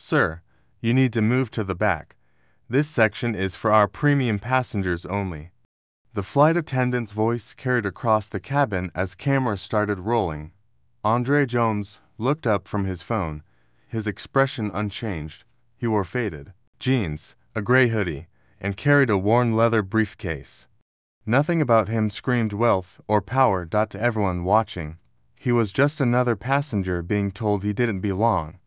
Sir, you need to move to the back. This section is for our premium passengers only. The flight attendant's voice carried across the cabin as cameras started rolling. Andre Jones looked up from his phone, his expression unchanged. He wore faded jeans, a gray hoodie, and carried a worn leather briefcase. Nothing about him screamed wealth or power. To everyone watching, he was just another passenger being told he didn't belong.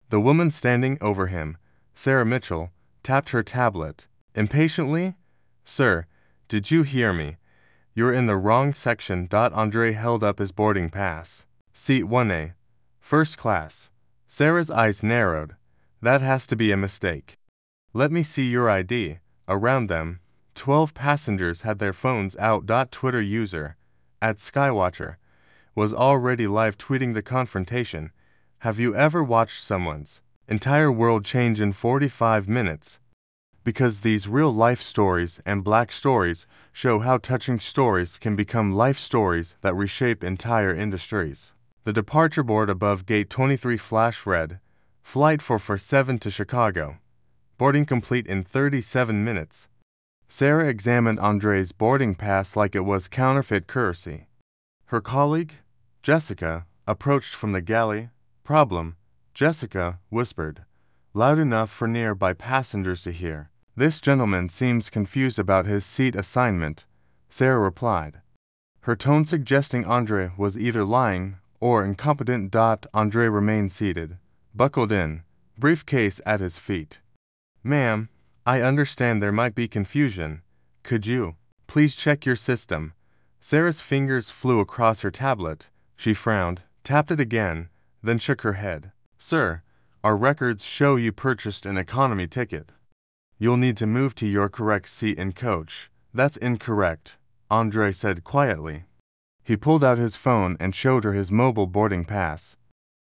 The woman standing over him, Sarah Mitchell, tapped her tablet. Impatiently, "Sir, did you hear me? You're in the wrong section." Andre held up his boarding pass. Seat 1A, first class. Sarah's eyes narrowed. That has to be a mistake. Let me see your ID. Around them, 12 passengers had their phones out. Twitter user, @Skywatcher, was already live tweeting the confrontation. Have you ever watched someone's entire world change in 45 minutes? Because these real-life stories and black stories show how touching stories can become life stories that reshape entire industries. The departure board above Gate 23 flashed red. Flight 447 to Chicago. Boarding complete in 37 minutes. Sarah examined Andre's boarding pass like it was counterfeit currency. Her colleague, Jessica, approached from the galley. "Problem," Jessica whispered, loud enough for nearby passengers to hear. "This gentleman seems confused about his seat assignment," Sarah replied, her tone suggesting Andre was either lying or incompetent. Andre remained seated, buckled in, briefcase at his feet. "Ma'am, I understand there might be confusion. Could you please check your system?" Sarah's fingers flew across her tablet. She frowned, tapped it again, then shook her head. "Sir, our records show you purchased an economy ticket. You'll need to move to your correct seat in coach." "That's incorrect," Andre said quietly. He pulled out his phone and showed her his mobile boarding pass.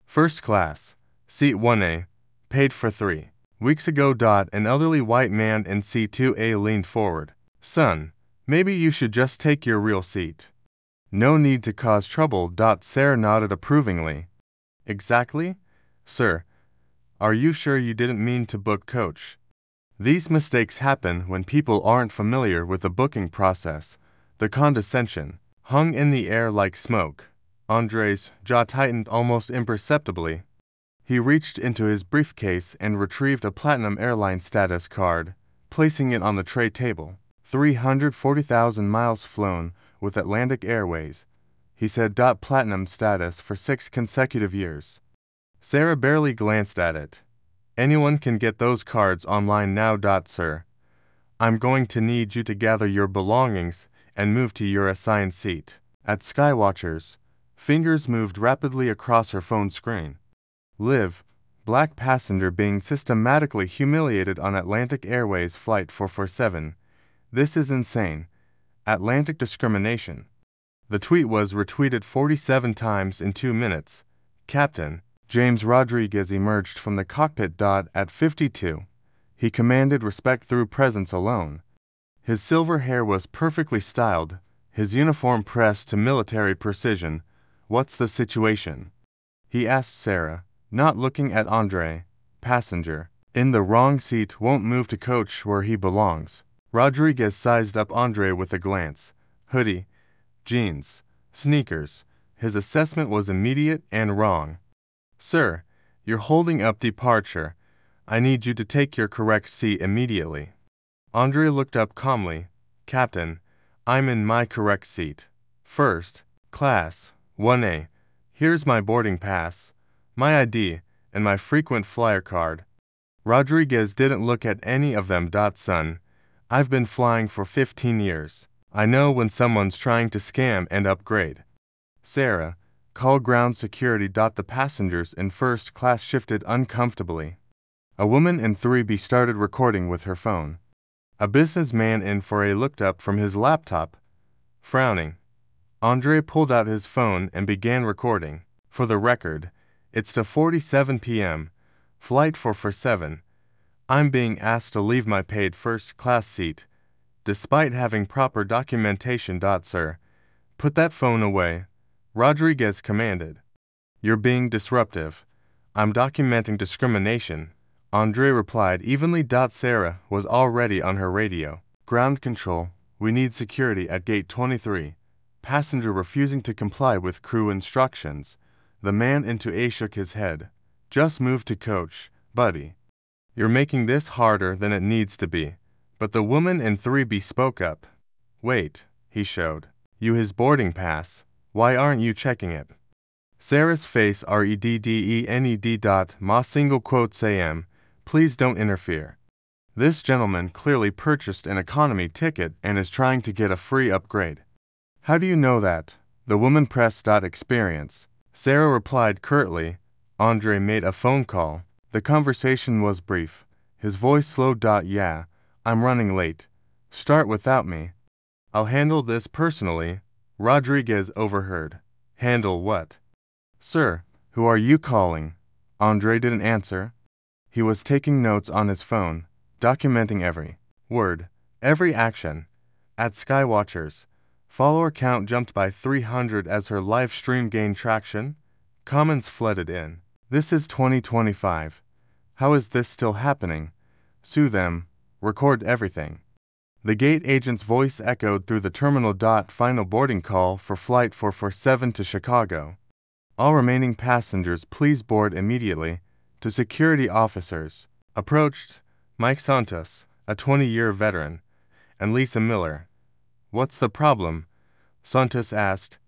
"First class, seat 1A, paid for 3 weeks ago." An elderly white man in seat 2A leaned forward. "Son, maybe you should just take your real seat. No need to cause trouble." Sarah nodded approvingly. "Exactly, sir. Are you sure you didn't mean to book coach? These mistakes happen when people aren't familiar with the booking process." The condescension hung in the air like smoke. Andre's jaw tightened almost imperceptibly. He reached into his briefcase and retrieved a platinum airline status card, placing it on the tray table. 340,000 miles flown with Atlantic Airways, he said. Platinum status for 6 consecutive years. Sarah barely glanced at it. "Anyone can get those cards online now." "Sir, I'm going to need you to gather your belongings and move to your assigned seat." At Skywatcher's, fingers moved rapidly across her phone screen. "Liv, black passenger being systematically humiliated on Atlantic Airways Flight 447. This is insane. Atlantic discrimination." The tweet was retweeted 47 times in 2 minutes. Captain James Rodriguez emerged from the cockpit. At 52, he commanded respect through presence alone. His silver hair was perfectly styled, his uniform pressed to military precision. "What's the situation?" he asked Sarah, not looking at Andre. "Passenger in the wrong seat won't move to coach where he belongs." Rodriguez sized up Andre with a glance. Hoodie, jeans, sneakers. His assessment was immediate and wrong. "Sir, you're holding up departure. I need you to take your correct seat immediately." Andre looked up calmly. "Captain, I'm in my correct seat. First class, 1A. Here's my boarding pass, my ID, and my frequent flyer card." Rodriguez didn't look at any of them. "Son, I've been flying for 15 years. I know when someone's trying to scam and upgrade." "Sarah, call ground security." The passengers in first class shifted uncomfortably. A woman in 3B started recording with her phone. A businessman in 4A looked up from his laptop, frowning. Andre pulled out his phone and began recording. "For the record, it's to 47 p.m., Flight 447. I'm being asked to leave my paid first-class seat, despite having proper documentation. Sir, put that phone away," Rodriguez commanded. "You're being disruptive. I'm documenting discrimination." Andre replied evenly. Sarah was already on her radio. Ground control, we need security at gate 23. Passenger refusing to comply with crew instructions. The man into A shook his head. Just move to coach, buddy. You're making this harder than it needs to be. But the woman in 3B spoke up. Wait, he showed. You his boarding pass. Why aren't you checking it? Sarah's face reddened. Ma single quotes am. Please don't interfere. This gentleman clearly purchased an economy ticket and is trying to get a free upgrade. How do you know that? The woman pressed. Experience. Sarah replied curtly. Andre made a phone call. The conversation was brief. His voice slowed. Yeah, I'm running late. Start without me. I'll handle this personally. Rodriguez overheard. Handle what? Sir, who are you calling? Andre didn't answer. He was taking notes on his phone, documenting every word, every action. At Skywatchers, follower count jumped by 300 as her live stream gained traction. Comments flooded in. This is 2025. How is this still happening? Sue them. Record everything. The gate agent's voice echoed through the terminal. Final boarding call for Flight 447 to Chicago. All remaining passengers please board immediately. To security officers. Approached Mike Santos, a 20-year veteran, and Lisa Miller. What's the problem? Santos asked.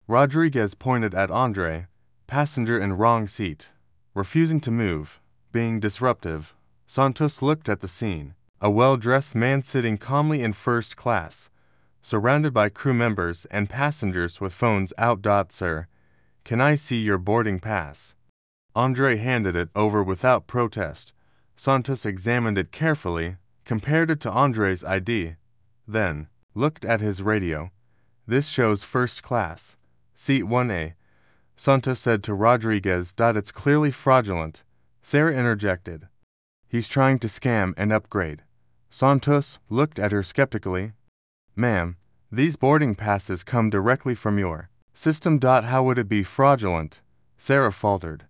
Rodriguez pointed at Andre, passenger in wrong seat, refusing to move, being disruptive. Santos looked at the scene. A well-dressed man sitting calmly in first class, surrounded by crew members and passengers with phones out. Sir, can I see your boarding pass? Andre handed it over without protest. Santos examined it carefully, compared it to Andre's ID, then looked at his radio. This shows first class, seat 1A. Santos said to Rodriguez. It's clearly fraudulent. Sarah interjected. He's trying to scam and upgrade. Santos looked at her skeptically. Ma'am, these boarding passes come directly from your system. How would it be fraudulent? Sarah faltered.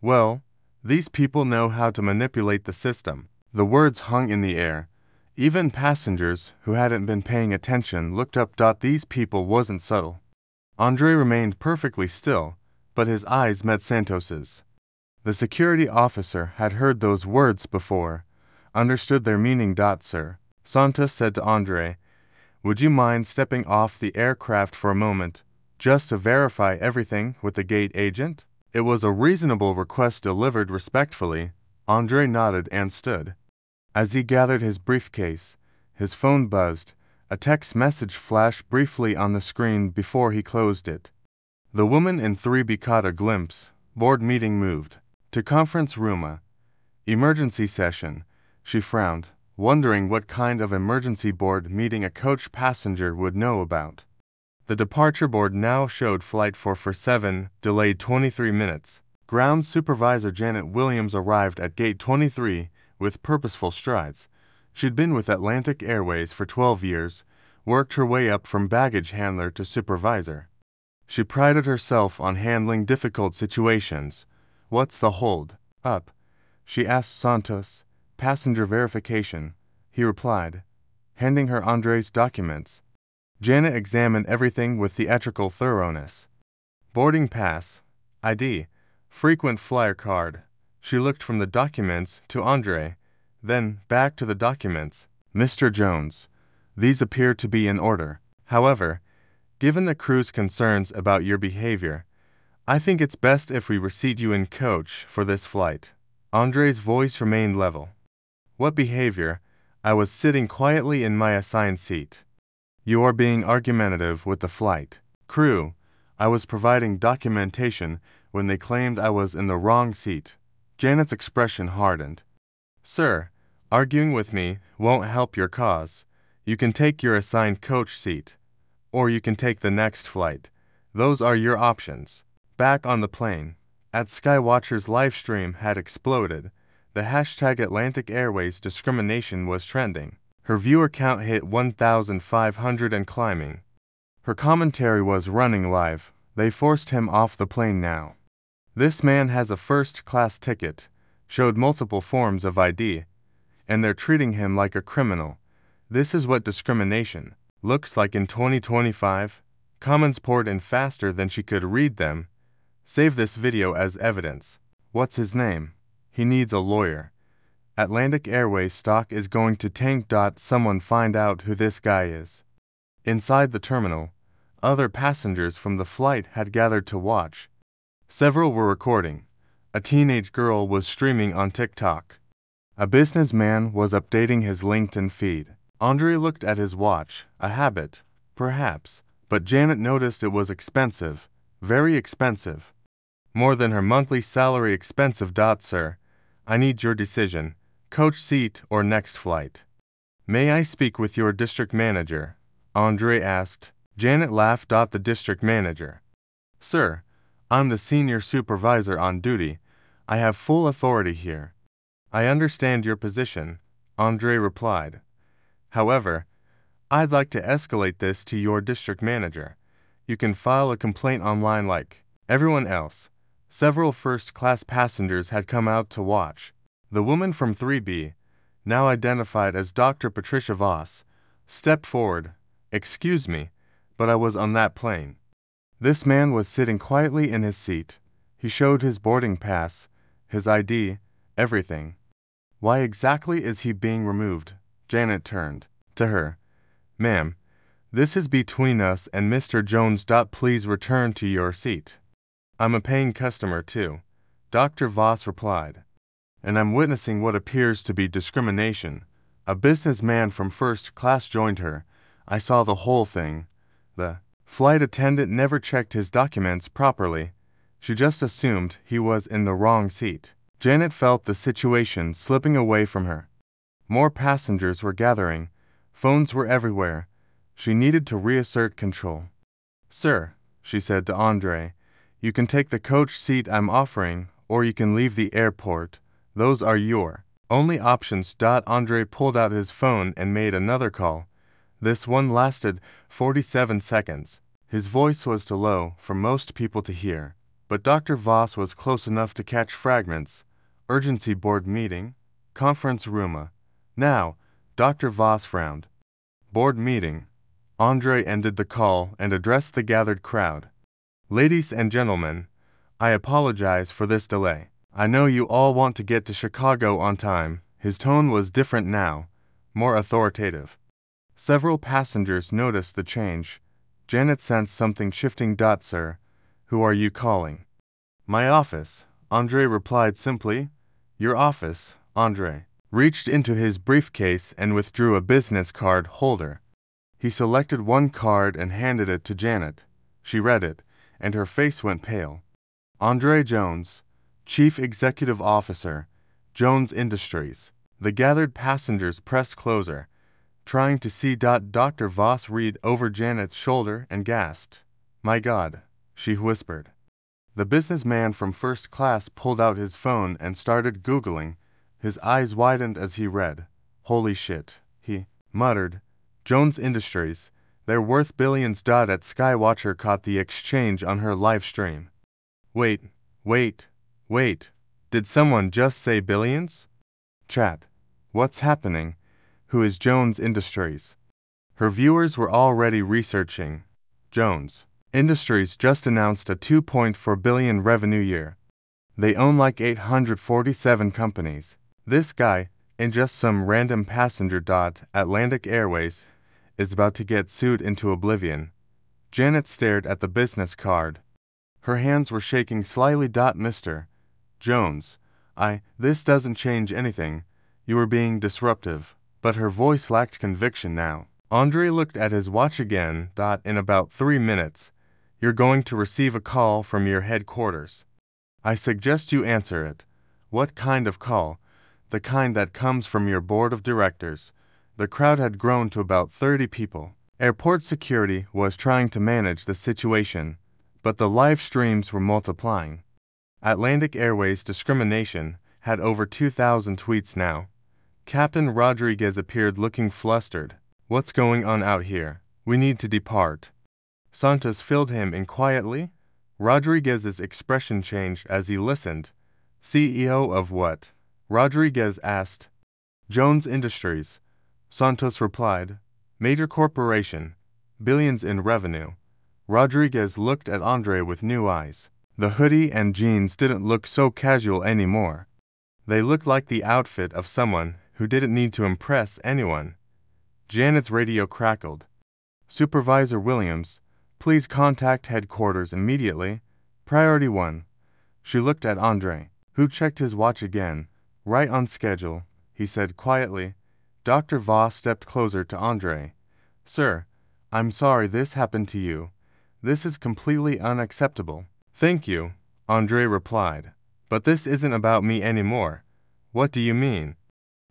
Well, these people know how to manipulate the system. The words hung in the air. Even passengers who hadn't been paying attention looked up. These people wasn't subtle. Andre remained perfectly still, but his eyes met Santos's. The security officer had heard those words before, understood their meaning. Sir, Santos said to Andre, would you mind stepping off the aircraft for a moment, just to verify everything with the gate agent? It was a reasonable request delivered respectfully. Andre nodded and stood. As he gathered his briefcase, his phone buzzed. A text message flashed briefly on the screen before he closed it. The woman in 3B caught a glimpse. Board meeting moved. To conference room. Emergency session. She frowned, wondering what kind of emergency board meeting a coach passenger would know about. The departure board now showed Flight 447 delayed 23 minutes. Ground Supervisor Janet Williams arrived at Gate 23 with purposeful strides. She'd been with Atlantic Airways for 12 years, worked her way up from baggage handler to supervisor. She prided herself on handling difficult situations. What's the hold up? She asked Santos. Passenger verification, he replied, handing her Andre's documents. Janet examined everything with theatrical thoroughness. Boarding pass, ID, frequent flyer card. She looked from the documents to Andre, then back to the documents. Mr. Jones, these appear to be in order. However, given the crew's concerns about your behavior, I think it's best if we reseat you in coach for this flight. Andre's voice remained level. What behavior? I was sitting quietly in my assigned seat. You are being argumentative with the flight crew. I was providing documentation when they claimed I was in the wrong seat. Janet's expression hardened. Sir, arguing with me won't help your cause. You can take your assigned coach seat, or you can take the next flight. Those are your options. Back on the plane, at Skywatcher's live stream had exploded. The hashtag Atlantic Airways discrimination was trending. Her viewer count hit 1,500 and climbing. Her commentary was running live. They forced him off the plane now. This man has a first-class ticket. showed multiple forms of ID, and they're treating him like a criminal. This is what discrimination looks like in 2025. Comments poured in faster than she could read them. Save this video as evidence. What's his name? He needs a lawyer. Atlantic Airways stock is going to tank. Someone find out who this guy is. Inside the terminal, other passengers from the flight had gathered to watch. Several were recording. A teenage girl was streaming on TikTok. A businessman was updating his LinkedIn feed. Andre looked at his watch, a habit, perhaps, but Janet noticed it was expensive, very expensive. More than her monthly salary expensive. Sir, I need your decision, coach seat or next flight. May I speak with your district manager? Andre asked. Janet laughed. The district manager. Sir, I'm the senior supervisor on duty. I have full authority here. I understand your position, Andre replied. However, I'd like to escalate this to your district manager. You can file a complaint online like everyone else. Several first-class passengers had come out to watch. The woman from 3B, now identified as Dr. Patricia Voss, stepped forward. Excuse me, but I was on that plane. This man was sitting quietly in his seat. He showed his boarding pass, his ID, everything. Why exactly is he being removed? Janet turned to her. Ma'am, this is between us and Mr. Jones. Please return to your seat. I'm a paying customer too, Dr. Voss replied. And I'm witnessing what appears to be discrimination. A businessman from first class joined her. I saw the whole thing. The flight attendant never checked his documents properly. She just assumed he was in the wrong seat. Janet felt the situation slipping away from her. More passengers were gathering. Phones were everywhere. She needed to reassert control. Sir, she said to Andre, you can take the coach seat I'm offering, or you can leave the airport. Those are your only options. Andre pulled out his phone and made another call. This one lasted 47 seconds. His voice was too low for most people to hear, but Dr. Voss was close enough to catch fragments. Urgency board meeting, conference room. Now, Dr. Voss frowned. Board meeting. Andre ended the call and addressed the gathered crowd. Ladies and gentlemen, I apologize for this delay. I know you all want to get to Chicago on time. His tone was different now, more authoritative. Several passengers noticed the change. Janet sensed something shifting. Sir, who are you calling? My office, Andre replied simply. Your office, Andre reached into his briefcase and withdrew a business card holder. He selected one card and handed it to Janet. She read it, and her face went pale. Andre Jones, Chief Executive Officer, Jones Industries. The gathered passengers pressed closer, trying to see. Dr. Voss read over Janet's shoulder and gasped. My God, she whispered. The businessman from first class pulled out his phone and started Googling. His eyes widened as he read. Holy shit, he muttered. Jones Industries, they're worth billions. At Skywatcher caught the exchange on her live stream. Wait, did someone just say billions? Chat, what's happening? Who is Jones Industries? Her viewers were already researching. Jones Industries just announced a $2.4 billion revenue year. They own like 847 companies. This guy, in just some random passenger. Atlantic Airways, is about to get sued into oblivion. Janet stared at the business card. Her hands were shaking slightly. Mr. Jones, this doesn't change anything. You were being disruptive. But her voice lacked conviction now. Andre looked at his watch again. In about 3 minutes, you're going to receive a call from your headquarters. I suggest you answer it. What kind of call? The kind that comes from your board of directors. The crowd had grown to about 30 people. Airport security was trying to manage the situation, but the live streams were multiplying. Atlantic Airways discrimination had over 2,000 tweets now. Captain Rodriguez appeared looking flustered. What's going on out here? We need to depart. Santos filled him in quietly. Rodriguez's expression changed as he listened. CEO of what? Rodriguez asked. Jones Industries, Santos replied. Major corporation, billions in revenue. Rodriguez looked at Andre with new eyes. The hoodie and jeans didn't look so casual anymore. They looked like the outfit of someone who didn't need to impress anyone. Janet's radio crackled. Supervisor Williams, please contact headquarters immediately. Priority 1. She looked at Andre, who checked his watch again. Right on schedule, he said quietly. Dr. Voss stepped closer to Andre. Sir, I'm sorry this happened to you. This is completely unacceptable. Thank you, Andre replied. But this isn't about me anymore. What do you mean?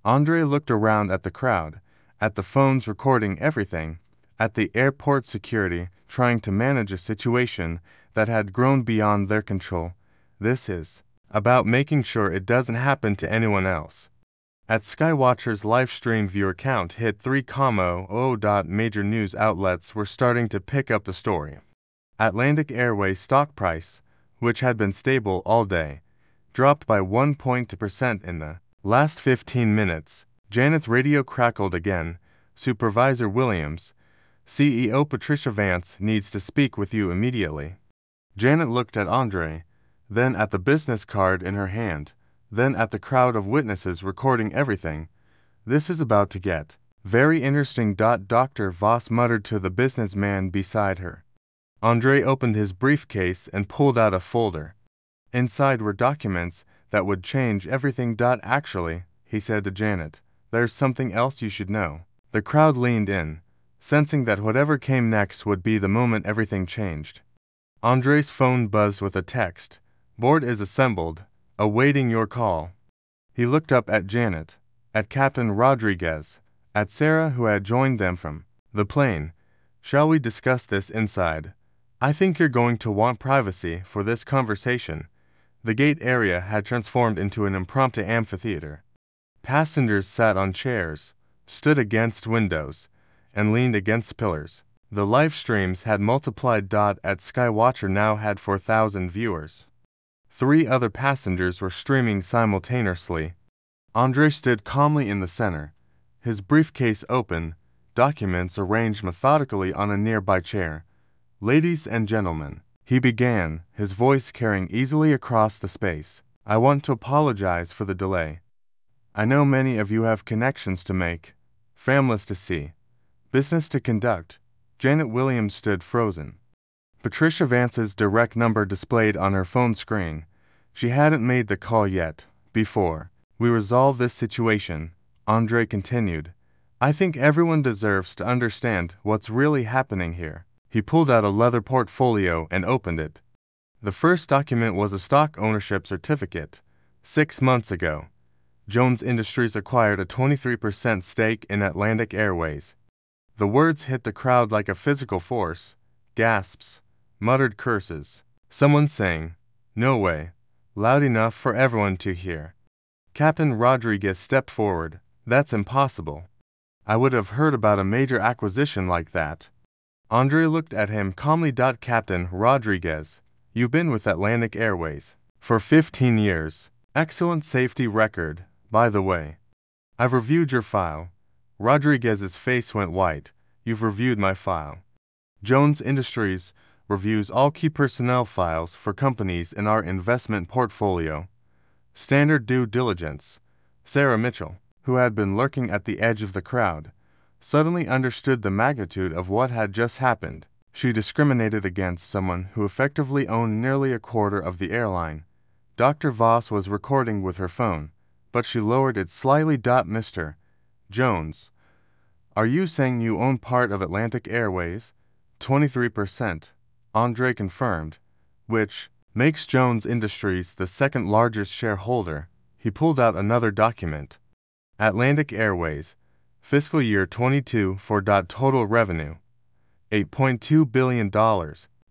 Andre looked around at the crowd, at the phones recording everything, at the airport security trying to manage a situation that had grown beyond their control. This is about making sure it doesn't happen to anyone else. At Skywatcher's live stream viewer count hit 3,000. Major news outlets were starting to pick up the story. Atlantic Airways stock price, which had been stable all day, dropped by 1% in the last 15 minutes. Janet's radio crackled again. Supervisor Williams, CEO Patricia Vance needs to speak with you immediately. Janet looked at Andre, then at the business card in her hand, then at the crowd of witnesses recording everything. This is about to get very interesting. Dr. Voss muttered to the businessman beside her. Andre opened his briefcase and pulled out a folder. Inside were documents that would change everything. Actually, he said to Janet, there's something else you should know. The crowd leaned in, sensing that whatever came next would be the moment everything changed. Andre's phone buzzed with a text. Board is assembled, awaiting your call. He looked up at Janet, at Captain Rodriguez, at Sarah who had joined them from the plane. Shall we discuss this inside? I think you're going to want privacy for this conversation. The gate area had transformed into an impromptu amphitheater. Passengers sat on chairs, stood against windows, and leaned against pillars. The live streams had multiplied. At Skywatcher now had 4,000 viewers. 3 other passengers were streaming simultaneously. Andre stood calmly in the center, his briefcase open, documents arranged methodically on a nearby chair. Ladies and gentlemen, he began, his voice carrying easily across the space. I want to apologize for the delay. I know many of you have connections to make, families to see, business to conduct. Janet Williams stood frozen. Patricia Vance's direct number displayed on her phone screen. She hadn't made the call yet. Before we resolve this situation, Andre continued, I think everyone deserves to understand what's really happening here. He pulled out a leather portfolio and opened it. The first document was a stock ownership certificate. 6 months ago, Jones Industries acquired a 23% stake in Atlantic Airways. The words hit the crowd like a physical force. Gasps, muttered curses. Someone saying, no way, loud enough for everyone to hear. Captain Rodriguez stepped forward. That's impossible. I would have heard about a major acquisition like that. Andre looked at him calmly. Captain Rodriguez, you've been with Atlantic Airways for 15 years. Excellent safety record, by the way. I've reviewed your file. Rodriguez's face went white. You've reviewed my file. Jones Industries reviews all key personnel files for companies in our investment portfolio. Standard due diligence. Sarah Mitchell, who had been lurking at the edge of the crowd, suddenly understood the magnitude of what had just happened. She discriminated against someone who effectively owned nearly a quarter of the airline. Dr. Voss was recording with her phone, but she lowered it slightly. Mr. Jones, are you saying you own part of Atlantic Airways? 23%, Andre confirmed, which makes Jones Industries the second largest shareholder. He pulled out another document. Atlantic Airways, fiscal year 22 for total revenue, $8.2 billion.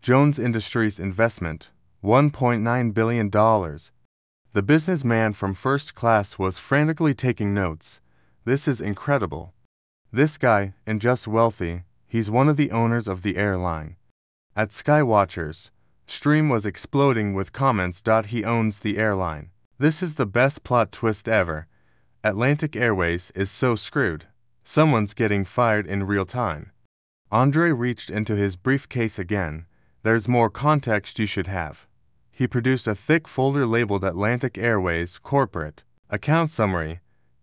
Jones Industries investment, $1.9 billion. The businessman from first class was frantically taking notes. This is incredible. This guy ain't just wealthy, he's one of the owners of the airline. At Skywatcher's, stream was exploding with comments. He owns the airline. This is the best plot twist ever. Atlantic Airways is so screwed. Someone's getting fired in real time. Andre reached into his briefcase again. There's more context you should have. He produced a thick folder labeled Atlantic Airways Corporate Account Summary.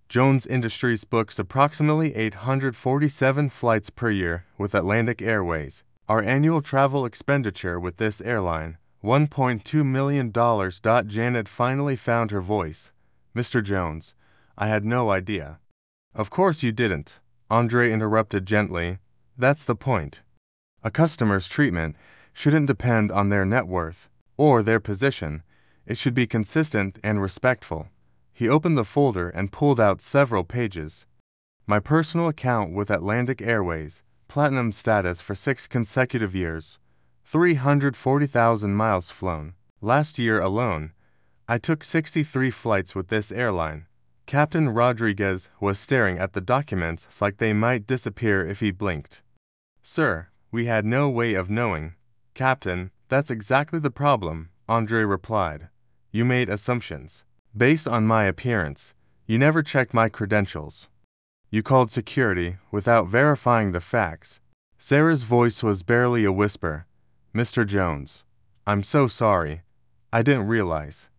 Jones Industries books approximately 847 flights per year with Atlantic Airways. Our annual travel expenditure with this airline, $1.2 million. Janet finally found her voice. Mr. Jones, I had no idea. Of course you didn't, Andre interrupted gently. That's the point. A customer's treatment shouldn't depend on their net worth or their position. It should be consistent and respectful. He opened the folder and pulled out several pages. My personal account with Atlantic Airways, platinum status for 6 consecutive years, 340,000 miles flown. Last year alone, I took 63 flights with this airline. Captain Rodriguez was staring at the documents like they might disappear if he blinked. Sir, we had no way of knowing. Captain, that's exactly the problem, Andre replied. You made assumptions. Based on my appearance, you never checked my credentials. You called security without verifying the facts. Sarah's voice was barely a whisper. Mr. Jones, I'm so sorry. I didn't realize.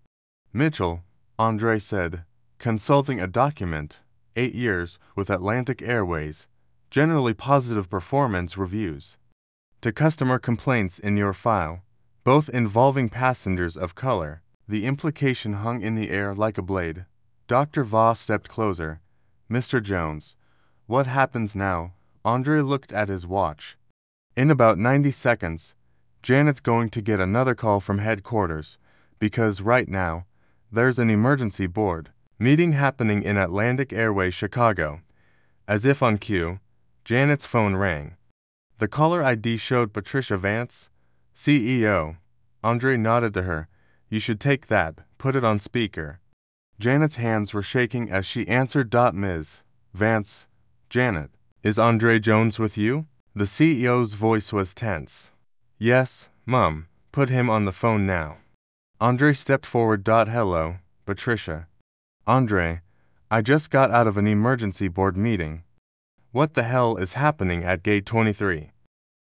Mitchell, Andre said, consulting a document, 8 years with Atlantic Airways, generally positive performance reviews. To customer complaints in your file, both involving passengers of color. The implication hung in the air like a blade. Dr. Voss stepped closer. Mr. Jones, what happens now? Andre looked at his watch. In about 90 seconds, Janet's going to get another call from headquarters, because right now, there's an emergency board meeting happening in Atlantic Airways Chicago. As if on cue, Janet's phone rang. The caller ID showed Patricia Vance, CEO. Andre nodded to her. You should take that, put it on speaker. Janet's hands were shaking as she answered. Ms. Vance, Janet, is Andre Jones with you? The CEO's voice was tense. Yes, Mum, put him on the phone now. Andre stepped forward. Hello, Patricia. Andre, I just got out of an emergency board meeting. What the hell is happening at gate 23?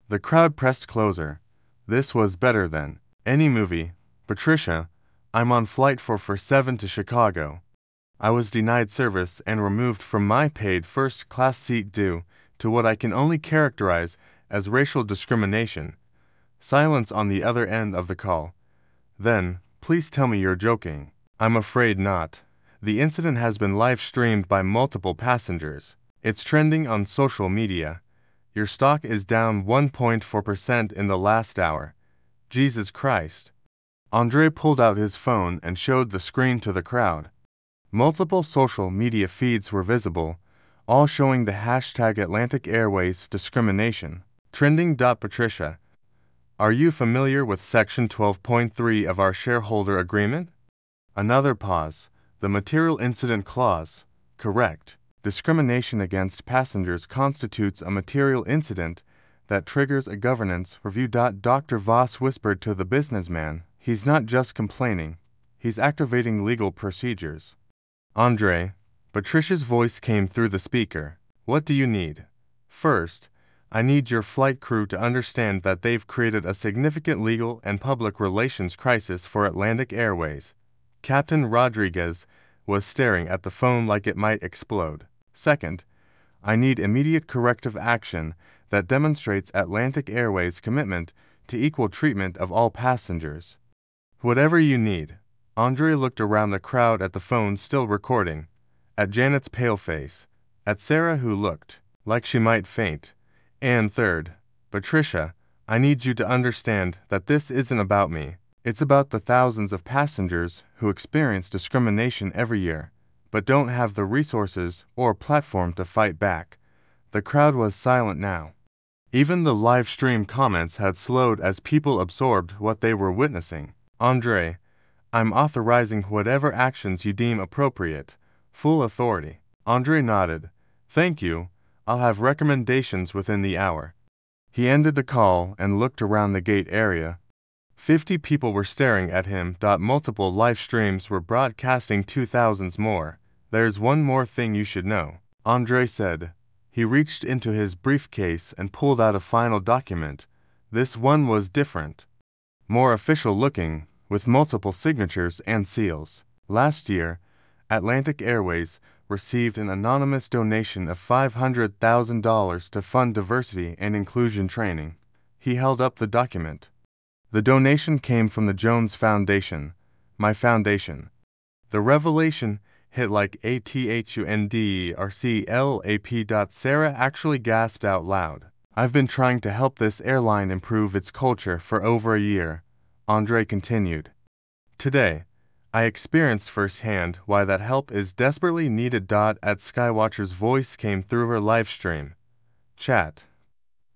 The crowd pressed closer. This was better than any movie. Patricia, I'm on flight 447 to Chicago. I was denied service and removed from my paid first-class seat due to what I can only characterize as racial discrimination. Silence on the other end of the call. Then, please tell me you're joking. I'm afraid not. The incident has been live-streamed by multiple passengers. It's trending on social media. Your stock is down 1.4% in the last hour. Jesus Christ. Andre pulled out his phone and showed the screen to the crowd. Multiple social media feeds were visible, all showing the hashtag Atlantic Airways discrimination. Trending. Patricia, are you familiar with Section 12.3 of our shareholder agreement? Another pause. The material incident clause. Correct. Discrimination against passengers constitutes a material incident that triggers a governance review. Dr. Voss whispered to the businessman. He's not just complaining, he's activating legal procedures. Andre, Patricia's voice came through the speaker. What do you need? First, I need your flight crew to understand that they've created a significant legal and public relations crisis for Atlantic Airways. Captain Rodriguez was staring at the phone like it might explode. Second, I need immediate corrective action that demonstrates Atlantic Airways' commitment to equal treatment of all passengers. Whatever you need. Andre looked around the crowd at the phone still recording, at Janet's pale face, at Sarah who looked like she might faint, and third, Patricia, I need you to understand that this isn't about me. It's about the thousands of passengers who experience discrimination every year, but don't have the resources or platform to fight back. The crowd was silent now. Even the live stream comments had slowed as people absorbed what they were witnessing. Andre, I'm authorizing whatever actions you deem appropriate. Full authority. Andre nodded. Thank you. I'll have recommendations within the hour. He ended the call and looked around the gate area. 50 people were staring at him. Multiple live streams were broadcasting 2,000s more. There's one more thing you should know, Andre said. He reached into his briefcase and pulled out a final document. This one was different. More official looking, with multiple signatures and seals. Last year, Atlantic Airways received an anonymous donation of $500,000 to fund diversity and inclusion training. He held up the document. The donation came from the Jones Foundation, my foundation. The revelation hit like ATHUNDRCLAP. Sarah actually gasped out loud. I've been trying to help this airline improve its culture for over a year, Andre continued. Today, I experienced firsthand why that help is desperately needed. At Skywatcher's voice came through her live stream. Chat.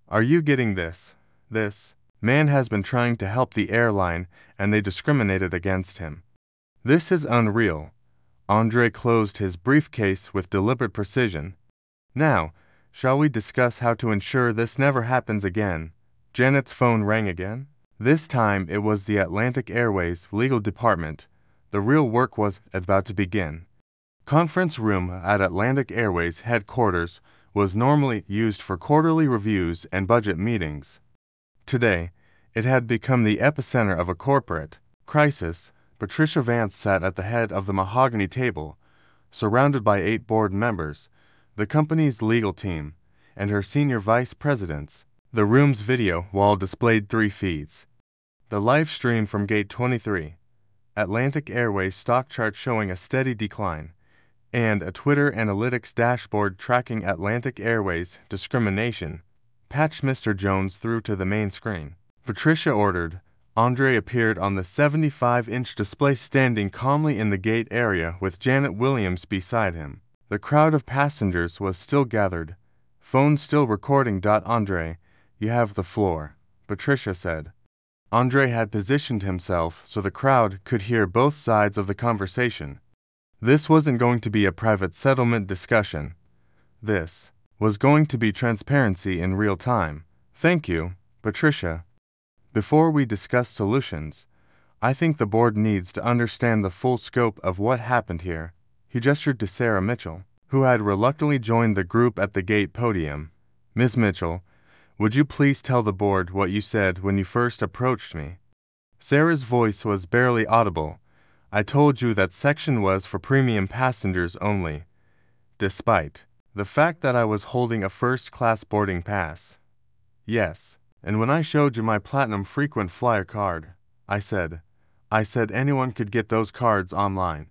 Are you getting this? This man has been trying to help the airline and they discriminated against him. This is unreal. Andre closed his briefcase with deliberate precision. Now, shall we discuss how to ensure this never happens again? Janet's phone rang again. This time it was the Atlantic Airways legal department. The real work was about to begin. Conference room at Atlantic Airways headquarters was normally used for quarterly reviews and budget meetings. Today, it had become the epicenter of a corporate crisis. Patricia Vance sat at the head of the mahogany table, surrounded by 8 board members, the company's legal team, and her senior vice presidents. The room's video wall displayed 3 feeds. The live stream from Gate 23, Atlantic Airways stock chart showing a steady decline, and a Twitter analytics dashboard tracking Atlantic Airways discrimination, patched Mr. Jones through to the main screen. Patricia ordered. Andre appeared on the 75-inch display standing calmly in the gate area with Janet Williams beside him. The crowd of passengers was still gathered. Phone still recording. Andre, you have the floor, Patricia said. Andre had positioned himself so the crowd could hear both sides of the conversation. This wasn't going to be a private settlement discussion. This was going to be transparency in real time. Thank you, Patricia. Before we discuss solutions, I think the board needs to understand the full scope of what happened here. He gestured to Sarah Mitchell, who had reluctantly joined the group at the gate podium. Ms. Mitchell, would you please tell the board what you said when you first approached me? Sarah's voice was barely audible. I told you that section was for premium passengers only, despite the fact that I was holding a first-class boarding pass. Yes. And when I showed you my platinum frequent flyer card, I said anyone could get those cards online.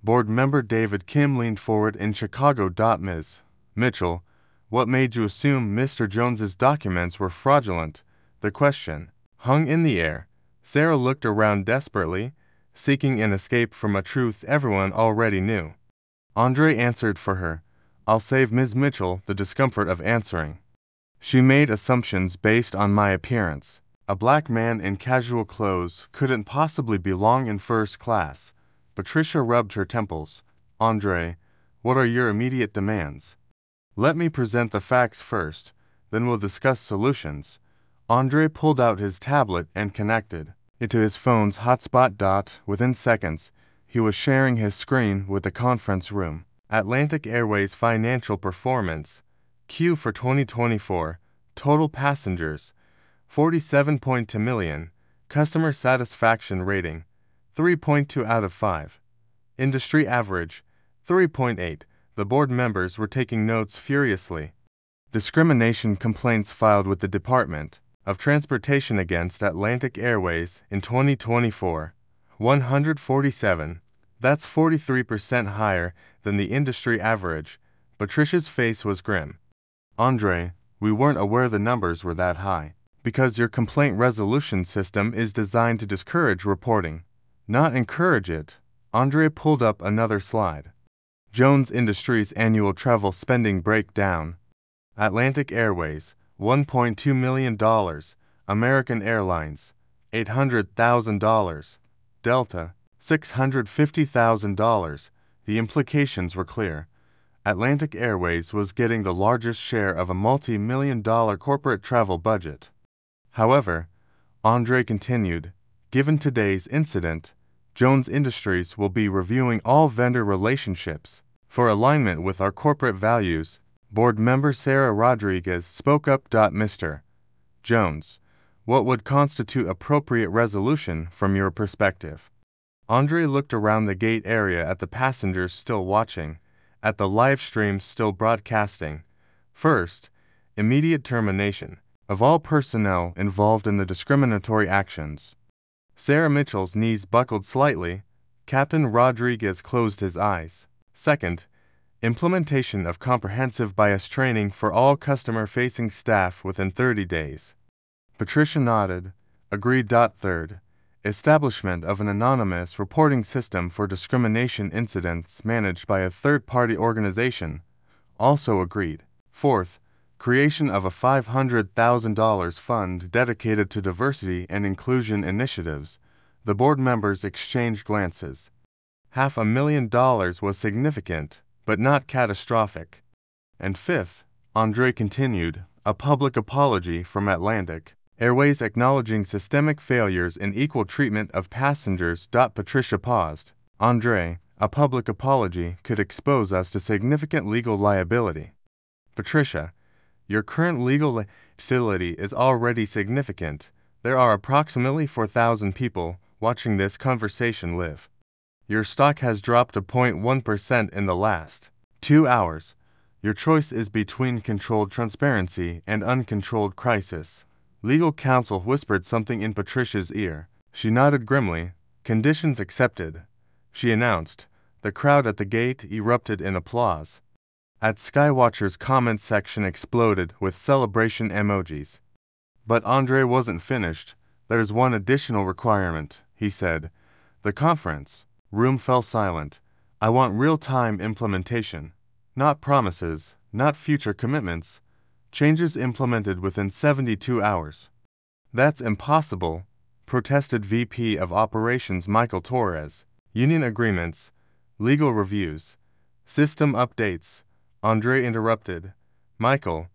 Board member David Kim leaned forward in Chicago. Ms. Mitchell, what made you assume Mr. Jones's documents were fraudulent? The question hung in the air. Sarah looked around desperately, seeking an escape from a truth everyone already knew. Andre answered for her. I'll save Ms. Mitchell the discomfort of answering. She made assumptions based on my appearance. A black man in casual clothes couldn't possibly belong in first class. Patricia rubbed her temples. Andre, what are your immediate demands? Let me present the facts first, then we'll discuss solutions. Andre pulled out his tablet and connected it to his phone's hotspot. Within seconds, he was sharing his screen with the conference room. Atlantic Airways financial performance. Q for 2024, total passengers, 47.2 million, customer satisfaction rating, 3.2 out of 5. Industry average, 3.8. The board members were taking notes furiously. Discrimination complaints filed with the Department of Transportation against Atlantic Airways in 2024, 147. That's 43% higher than the industry average. Patricia's face was grim. Andre, we weren't aware the numbers were that high. Because your complaint resolution system is designed to discourage reporting, not encourage it. Andre pulled up another slide. Jones Industries annual travel spending breakdown. Atlantic Airways, $1.2 million. American Airlines, $800,000. Delta, $650,000. The implications were clear. Atlantic Airways was getting the largest share of a multi-million-dollar corporate travel budget. However, Andre continued, Given today's incident, Jones Industries will be reviewing all vendor relationships for alignment with our corporate values. Board member Sarah Rodriguez spoke up. Mr. Jones, what would constitute appropriate resolution from your perspective? Andre looked around the gate area at the passengers still watching, at the live stream still broadcasting. First, immediate termination of all personnel involved in the discriminatory actions. Sarah Mitchell's knees buckled slightly. Captain Rodriguez closed his eyes. Second, implementation of comprehensive bias training for all customer-facing staff within 30 days. Patricia nodded. Agreed. Third, establishment of an anonymous reporting system for discrimination incidents managed by a third-party organization. Also agreed. Fourth, creation of a $500,000 fund dedicated to diversity and inclusion initiatives. The board members exchanged glances. $500,000 was significant, but not catastrophic. And fifth, Andre continued, a public apology from Atlantic Airways acknowledging systemic failures in equal treatment of passengers. Patricia paused. Andre, a public apology could expose us to significant legal liability. Patricia, your current legal liability is already significant. There are approximately 4,000 people watching this conversation live. Your stock has dropped to 0.1% in the last 2 hours. Your choice is between controlled transparency and uncontrolled crisis. Legal counsel whispered something in Patricia's ear. She nodded grimly. Conditions accepted, she announced. The crowd at the gate erupted in applause. At Skywatcher's comments section exploded with celebration emojis. But Andre wasn't finished. There's one additional requirement, he said. The conference room fell silent. I want real-time implementation. Not promises, not future commitments. Changes implemented within 72 hours. That's impossible, protested VP of Operations Michael Torres. Union agreements, legal reviews, system updates. Andre interrupted. Michael,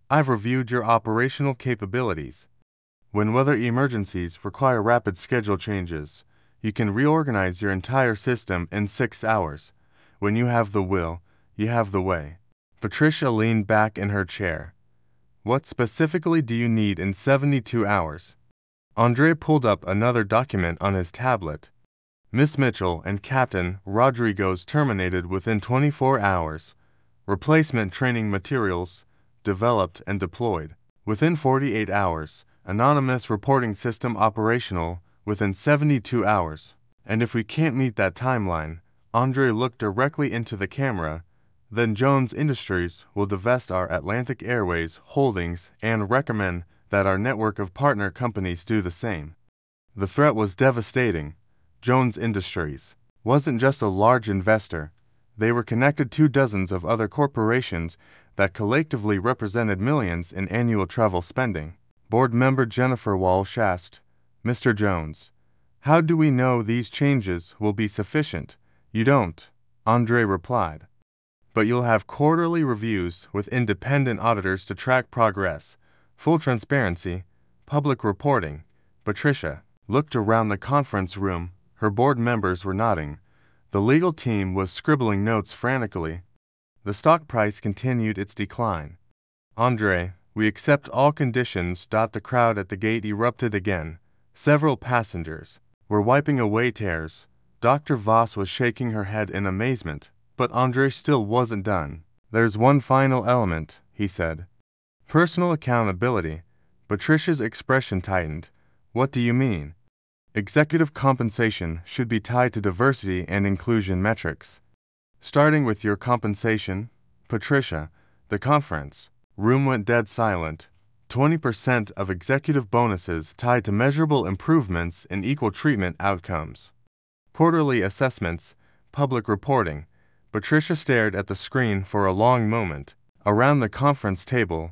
I've reviewed your operational capabilities. When weather emergencies require rapid schedule changes, you can reorganize your entire system in 6 hours. When you have the will, you have the way. Patricia leaned back in her chair. What specifically do you need in 72 hours? Andre pulled up another document on his tablet. Miss Mitchell and Captain Rodriguez terminated within 24 hours. Replacement training materials developed and deployed. Within 48 hours. Anonymous reporting system operational within 72 hours. And if we can't meet that timeline, Andre looked directly into the camera, then Jones Industries will divest our Atlantic Airways holdings and recommend that our network of partner companies do the same. The threat was devastating. Jones Industries wasn't just a large investor. They were connected to dozens of other corporations that collectively represented millions in annual travel spending. Board member Jennifer Walsh asked, Mr. Jones, how do we know these changes will be sufficient? You don't, Andre replied. But you'll have quarterly reviews with independent auditors to track progress, full transparency, public reporting. Patricia looked around the conference room. Her board members were nodding. The legal team was scribbling notes frantically. The stock price continued its decline. Andre, we accept all conditions. The crowd at the gate erupted again. Several passengers were wiping away tears. Dr. Voss was shaking her head in amazement, but Andre still wasn't done. There's one final element, he said. Personal accountability. Patricia's expression tightened. What do you mean? Executive compensation should be tied to diversity and inclusion metrics. Starting with your compensation, Patricia, the conference room went dead silent. 20% of executive bonuses tied to measurable improvements in equal treatment outcomes. Quarterly assessments, public reporting. Patricia stared at the screen for a long moment. Around the conference table,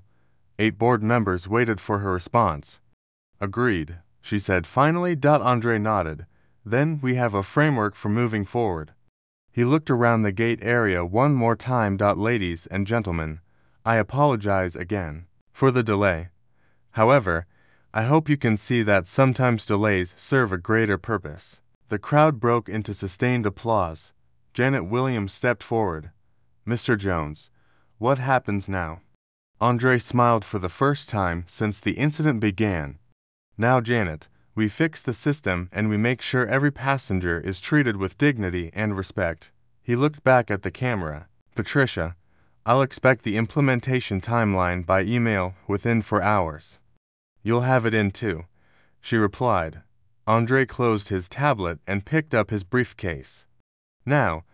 8 board members waited for her response. Agreed, she said finally. Andre nodded. Then we have a framework for moving forward. He looked around the gate area one more time. Ladies and gentlemen, I apologize again for the delay. However, I hope you can see that sometimes delays serve a greater purpose." The crowd broke into sustained applause. Janet Williams stepped forward. "Mr. Jones, what happens now?" Andre smiled for the first time since the incident began. "Now, Janet, we fix the system and we make sure every passenger is treated with dignity and respect." He looked back at the camera. "Patricia, I'll expect the implementation timeline by email within 4 hours." "You'll have it in too," she replied. Andre closed his tablet and picked up his briefcase. "Now,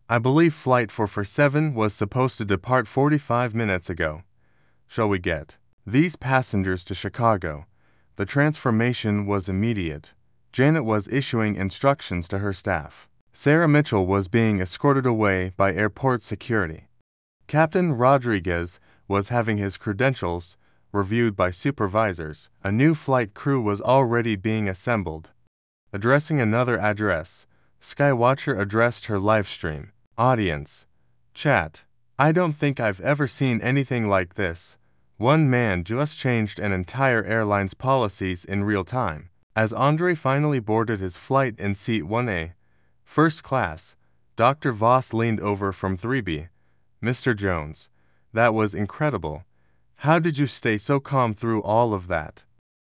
I believe Flight 447 was supposed to depart 45 minutes ago. Shall we get these passengers to Chicago?" The transformation was immediate. Janet was issuing instructions to her staff. Sarah Mitchell was being escorted away by airport security. Captain Rodriguez was having his credentials reviewed by supervisors. A new flight crew was already being assembled. Addressing another address, Skywatcher addressed her livestream audience. "Chat, I don't think I've ever seen anything like this. One man just changed an entire airline's policies in real time." As Andre finally boarded his flight in seat 1A, first class, Dr. Voss leaned over from 3B. "Mr. Jones, that was incredible. How did you stay so calm through all of that?"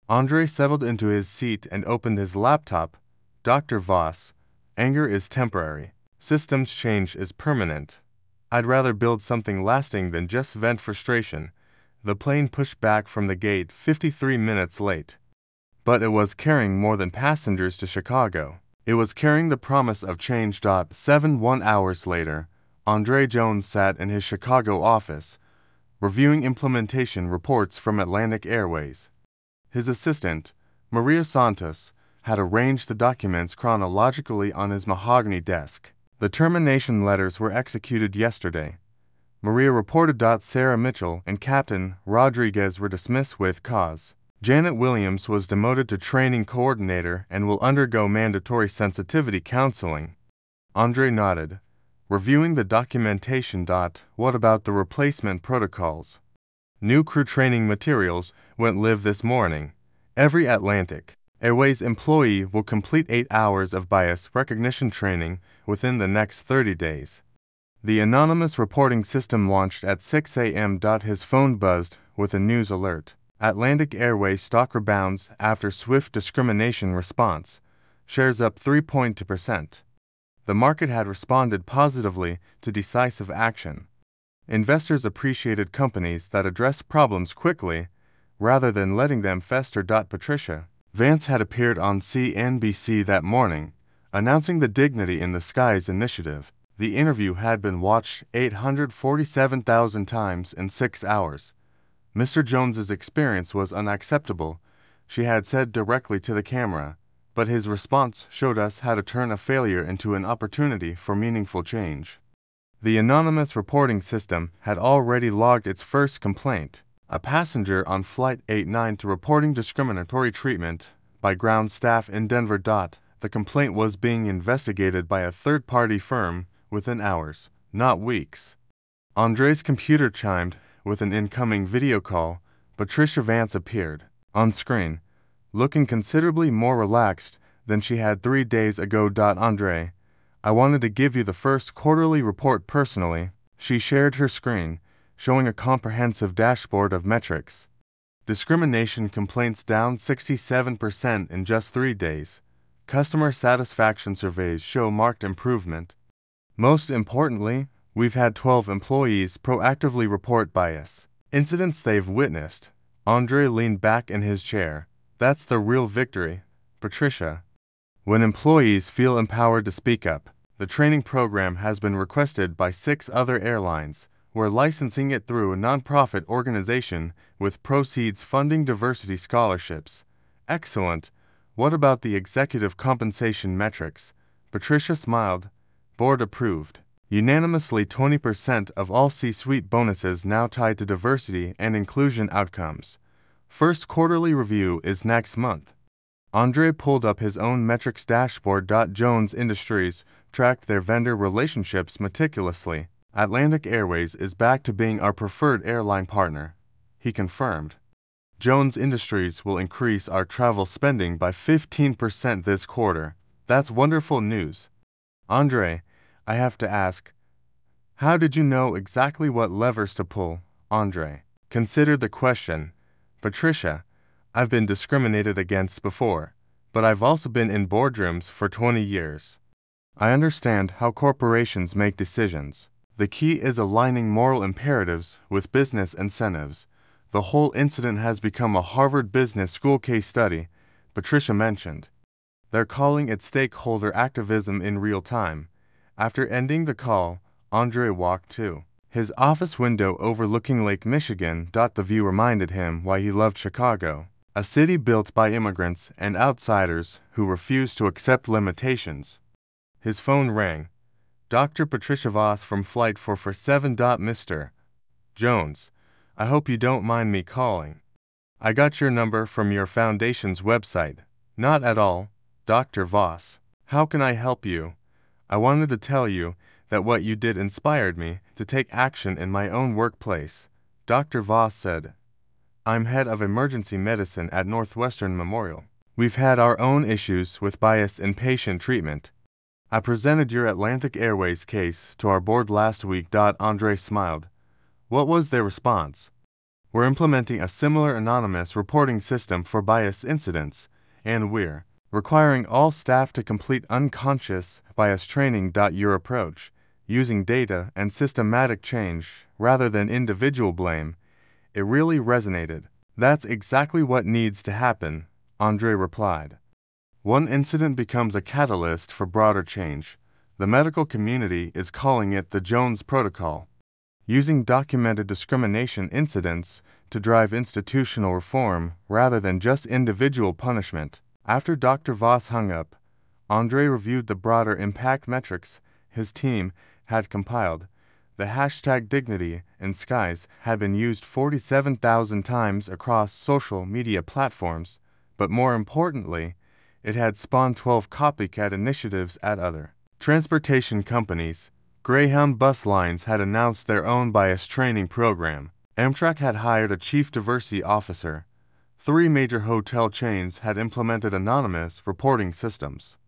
Andre settled into his seat and opened his laptop. "Dr. Voss, anger is temporary. Systems change is permanent. I'd rather build something lasting than just vent frustration." The plane pushed back from the gate 53 minutes late. But it was carrying more than passengers to Chicago. It was carrying the promise of change. 1 hours later, Andre Jones sat in his Chicago office, reviewing implementation reports from Atlantic Airways. His assistant, Maria Santos, had arranged the documents chronologically on his mahogany desk. The termination letters were executed yesterday. Maria reported. Sarah Mitchell and Captain Rodriguez were dismissed with cause. Janet Williams was demoted to training coordinator and will undergo mandatory sensitivity counseling. Andre nodded, reviewing the documentation. "What about the replacement protocols?" "New crew training materials went live this morning. Every Atlantic Airways employee will complete 8 hours of bias recognition training within the next 30 days. The anonymous reporting system launched at 6 a.m. His phone buzzed with a news alert. Atlantic Airways stock rebounds after swift discrimination response. Shares up 3.2%. The market had responded positively to decisive action. Investors appreciated companies that addressed problems quickly rather than letting them fester. Patricia Vance had appeared on CNBC that morning, announcing the Dignity in the Skies initiative. The interview had been watched 847,000 times in 6 hours. Mr. Jones's experience was unacceptable, she had said directly to the camera, but his response showed us how to turn a failure into an opportunity for meaningful change. The anonymous reporting system had already logged its first complaint, a passenger on Flight 89 to reporting discriminatory treatment by ground staff in Denver. The complaint was being investigated by a third-party firm within hours, not weeks. Andre's computer chimed with an incoming video call. Patricia Vance appeared on screen, looking considerably more relaxed than she had 3 days ago. "Andre, I wanted to give you the first quarterly report personally." She shared her screen, showing a comprehensive dashboard of metrics. Discrimination complaints down 67% in just 3 days. Customer satisfaction surveys show marked improvement. Most importantly, we've had 12 employees proactively report bias incidents they've witnessed. Andre leaned back in his chair. "That's the real victory, Patricia. When employees feel empowered to speak up." The training program has been requested by 6 other airlines. We're licensing it through a nonprofit organization with proceeds funding diversity scholarships. "Excellent. What about the executive compensation metrics?" Patricia smiled. "Board approved. Unanimously 20% of all C-suite bonuses now tied to diversity and inclusion outcomes. First quarterly review is next month." Andre pulled up his own metrics dashboard. Jones Industries tracked their vendor relationships meticulously. "Atlantic Airways is back to being our preferred airline partner," he confirmed. Jones Industries will increase our travel spending by 15% this quarter. That's wonderful news. Andre, I have to ask, how did you know exactly what levers to pull? Andre considered the question. Patricia, I've been discriminated against before, but I've also been in boardrooms for 20 years. I understand how corporations make decisions. The key is aligning moral imperatives with business incentives. The whole incident has become a Harvard Business School case study, Patricia mentioned. They're calling it stakeholder activism in real time. After ending the call, Andre walked to his office window overlooking Lake Michigan. The view reminded him why he loved Chicago, a city built by immigrants and outsiders who refuse to accept limitations. His phone rang. Dr. Patricia Voss from Flight 447. Mr. Jones, I hope you don't mind me calling. I got your number from your foundation's website. Not at all, Dr. Voss. How can I help you? I wanted to tell you that what you did inspired me to take action in my own workplace, Dr. Voss said. I'm head of emergency medicine at Northwestern Memorial. We've had our own issues with bias in patient treatment. I presented your Atlantic Airways case to our board last week. Andre smiled. What was their response? We're implementing a similar anonymous reporting system for bias incidents, and we're requiring all staff to complete unconscious bias training. Your approach, using data and systematic change rather than individual blame, it really resonated. That's exactly what needs to happen, Andre replied. One incident becomes a catalyst for broader change. The medical community is calling it the Jones Protocol. Using documented discrimination incidents to drive institutional reform rather than just individual punishment. After Dr. Voss hung up, Andre reviewed the broader impact metrics his team had compiled. The hashtag Dignity in Skies had been used 47,000 times across social media platforms, but more importantly, it had spawned 12 copycat initiatives at other transportation companies. Greyhound bus lines had announced their own bias training program. Amtrak had hired a chief diversity officer. 3 major hotel chains had implemented anonymous reporting systems.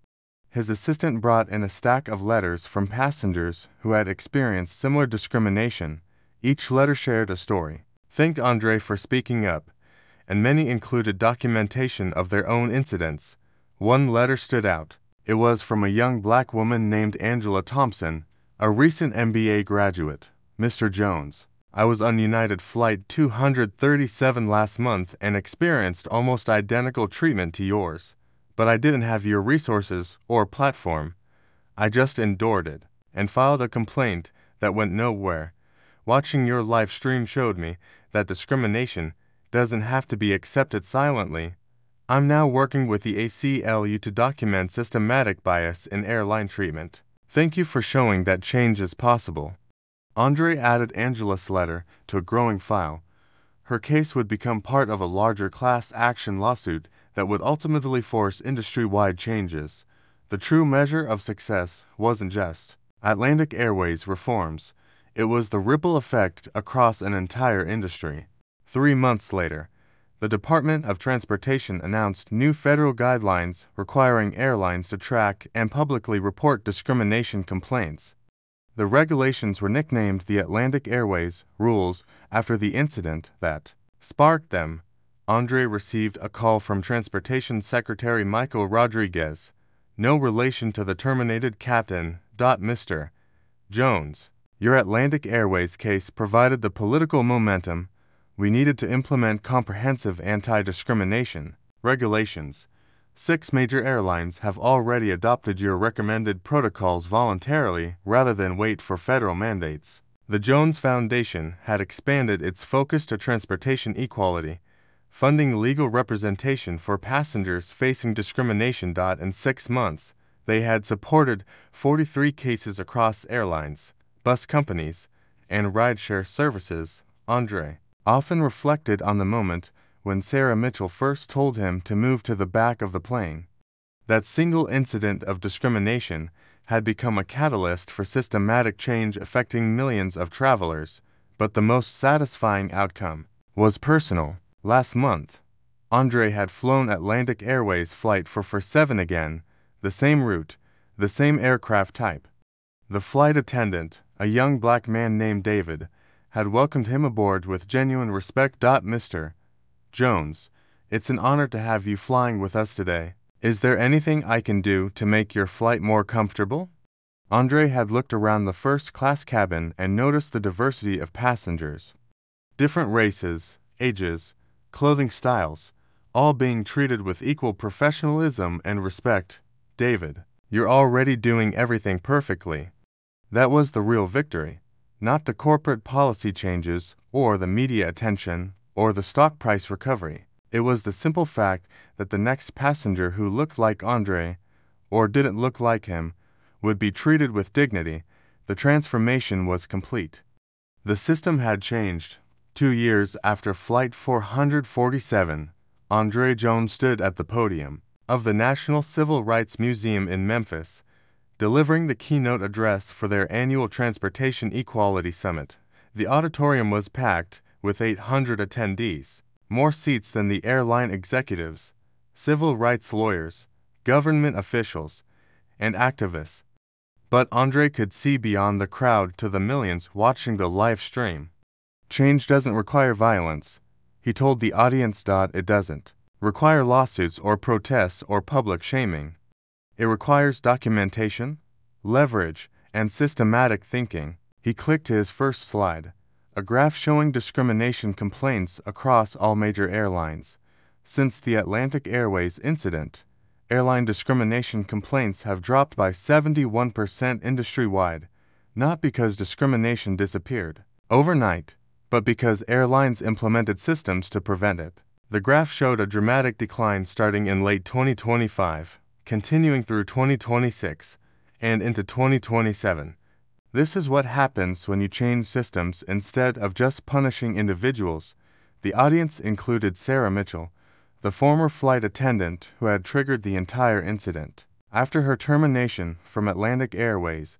His assistant brought in a stack of letters from passengers who had experienced similar discrimination. Each letter shared a story. Thanked Andre for speaking up, and many included documentation of their own incidents. One letter stood out. It was from a young black woman named Angela Thompson, a recent MBA graduate. Mr. Jones, I was on United Flight 237 last month and experienced almost identical treatment to yours. But I didn't have your resources or platform. I just endured it and filed a complaint that went nowhere. Watching your live stream showed me that discrimination doesn't have to be accepted silently. I'm now working with the ACLU to document systematic bias in airline treatment. Thank you for showing that change is possible. Andre added Angela's letter to a growing file. Her case would become part of a larger class action lawsuit that would ultimately force industry-wide changes. The true measure of success wasn't just Atlantic Airways reforms. It was the ripple effect across an entire industry. 3 months later, the Department of Transportation announced new federal guidelines requiring airlines to track and publicly report discrimination complaints. The regulations were nicknamed the Atlantic Airways rules after the incident that sparked them. Andre received a call from Transportation Secretary Michael Rodriguez, no relation to the terminated captain. Mr. Jones, your Atlantic Airways case provided the political momentum we needed to implement comprehensive anti-discrimination regulations. 6 major airlines have already adopted your recommended protocols voluntarily rather than wait for federal mandates. The Jones Foundation had expanded its focus to transportation equality, funding legal representation for passengers facing discrimination. In 6 months, they had supported 43 cases across airlines, bus companies, and rideshare services. Andre often reflected on the moment when Sarah Mitchell first told him to move to the back of the plane. That single incident of discrimination had become a catalyst for systematic change affecting millions of travelers, but the most satisfying outcome was personal. Last month, Andre had flown Atlantic Airways Flight 447 again, the same route, the same aircraft type. The flight attendant, a young black man named David, had welcomed him aboard with genuine respect. Mr. Jones, it's an honor to have you flying with us today. Is there anything I can do to make your flight more comfortable? Andre had looked around the first-class cabin and noticed the diversity of passengers. Different races, ages, clothing styles, all being treated with equal professionalism and respect. David, you're already doing everything perfectly. That was the real victory, not the corporate policy changes, or the media attention, or the stock price recovery. It was the simple fact that the next passenger who looked like Andre, or didn't look like him, would be treated with dignity. The transformation was complete. The system had changed. 2 years after Flight 447, Andre Jones stood at the podium of the National Civil Rights Museum in Memphis, delivering the keynote address for their annual Transportation Equality Summit. The auditorium was packed with 800 attendees, more seats than the airline executives, civil rights lawyers, government officials, and activists. But Andre could see beyond the crowd to the millions watching the live stream. Change doesn't require violence, he told the audience. It doesn't require lawsuits or protests or public shaming. It requires documentation, leverage, and systematic thinking. He clicked to his first slide, a graph showing discrimination complaints across all major airlines. Since the Atlantic Airways incident, airline discrimination complaints have dropped by 71% industry-wide, not because discrimination disappeared overnight, but because airlines implemented systems to prevent it. The graph showed a dramatic decline starting in late 2025, continuing through 2026, and into 2027. This is what happens when you change systems instead of just punishing individuals. The audience included Sarah Mitchell, the former flight attendant who had triggered the entire incident. After her termination from Atlantic Airways,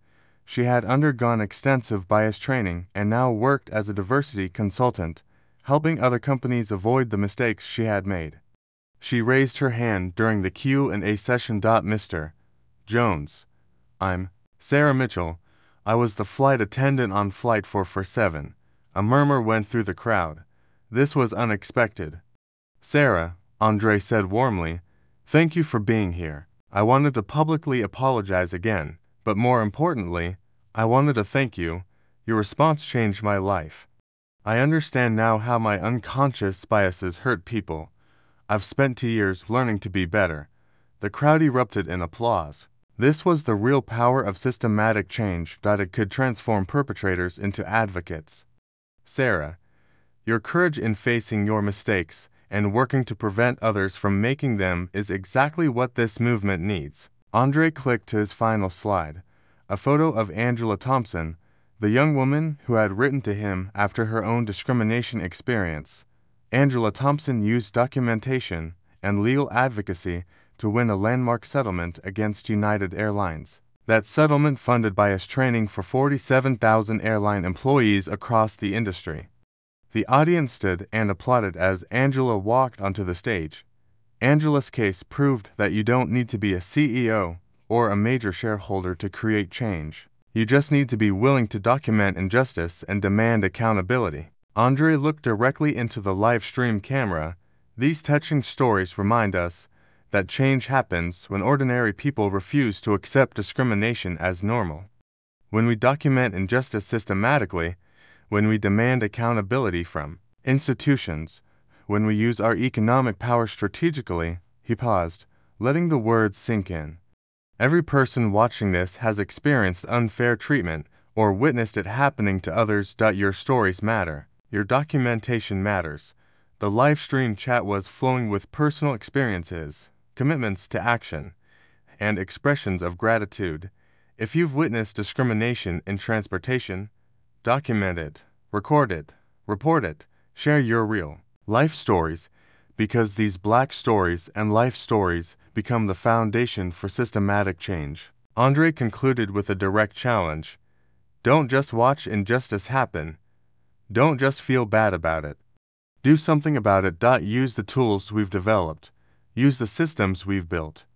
she had undergone extensive bias training and now worked as a diversity consultant, helping other companies avoid the mistakes she had made. She raised her hand during the Q&A session. Mr. Jones, I'm Sarah Mitchell. I was the flight attendant on Flight 447. A murmur went through the crowd. This was unexpected. Sarah, Andre said warmly, thank you for being here. I wanted to publicly apologize again, but more importantly, I wanted to thank you. Your response changed my life. I understand now how my unconscious biases hurt people. I've spent 2 years learning to be better. The crowd erupted in applause. This was the real power of systematic change. It could transform perpetrators into advocates. Sarah, your courage in facing your mistakes and working to prevent others from making them is exactly what this movement needs. Andre clicked to his final slide, a photo of Angela Thompson, the young woman who had written to him after her own discrimination experience. Angela Thompson used documentation and legal advocacy to win a landmark settlement against United Airlines. That settlement funded bias training for 47,000 airline employees across the industry. The audience stood and applauded as Angela walked onto the stage. Angela's case proved that you don't need to be a CEO or a major shareholder to create change. You just need to be willing to document injustice and demand accountability. Andre looked directly into the live stream camera. These touching stories remind us that change happens when ordinary people refuse to accept discrimination as normal. When we document injustice systematically, when we demand accountability from institutions, when we use our economic power strategically. He paused, letting the words sink in. Every person watching this has experienced unfair treatment or witnessed it happening to others. Your stories matter. Your documentation matters. The live stream chat was flowing with personal experiences, commitments to action, and expressions of gratitude. If you've witnessed discrimination in transportation, document it, record it, report it, share your real life stories, because these black stories and life stories become the foundation for systematic change. Andre concluded with a direct challenge. Don't just watch injustice happen. Don't just feel bad about it. Do something about it. Use the tools we've developed. Use the systems we've built.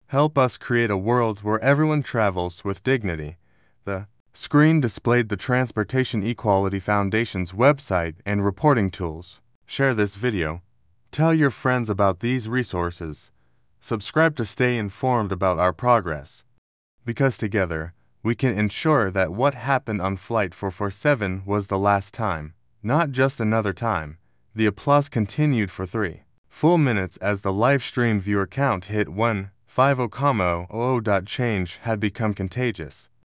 Help us create a world where everyone travels with dignity. The screen displayed the Transportation Equality Foundation's website and reporting tools. Share this video. Tell your friends about these resources. Subscribe to stay informed about our progress. Because together, we can ensure that what happened on Flight 447 was the last time, not just another time. The applause continued for 3 full minutes as the live stream viewer count hit 150,000. Change had become contagious.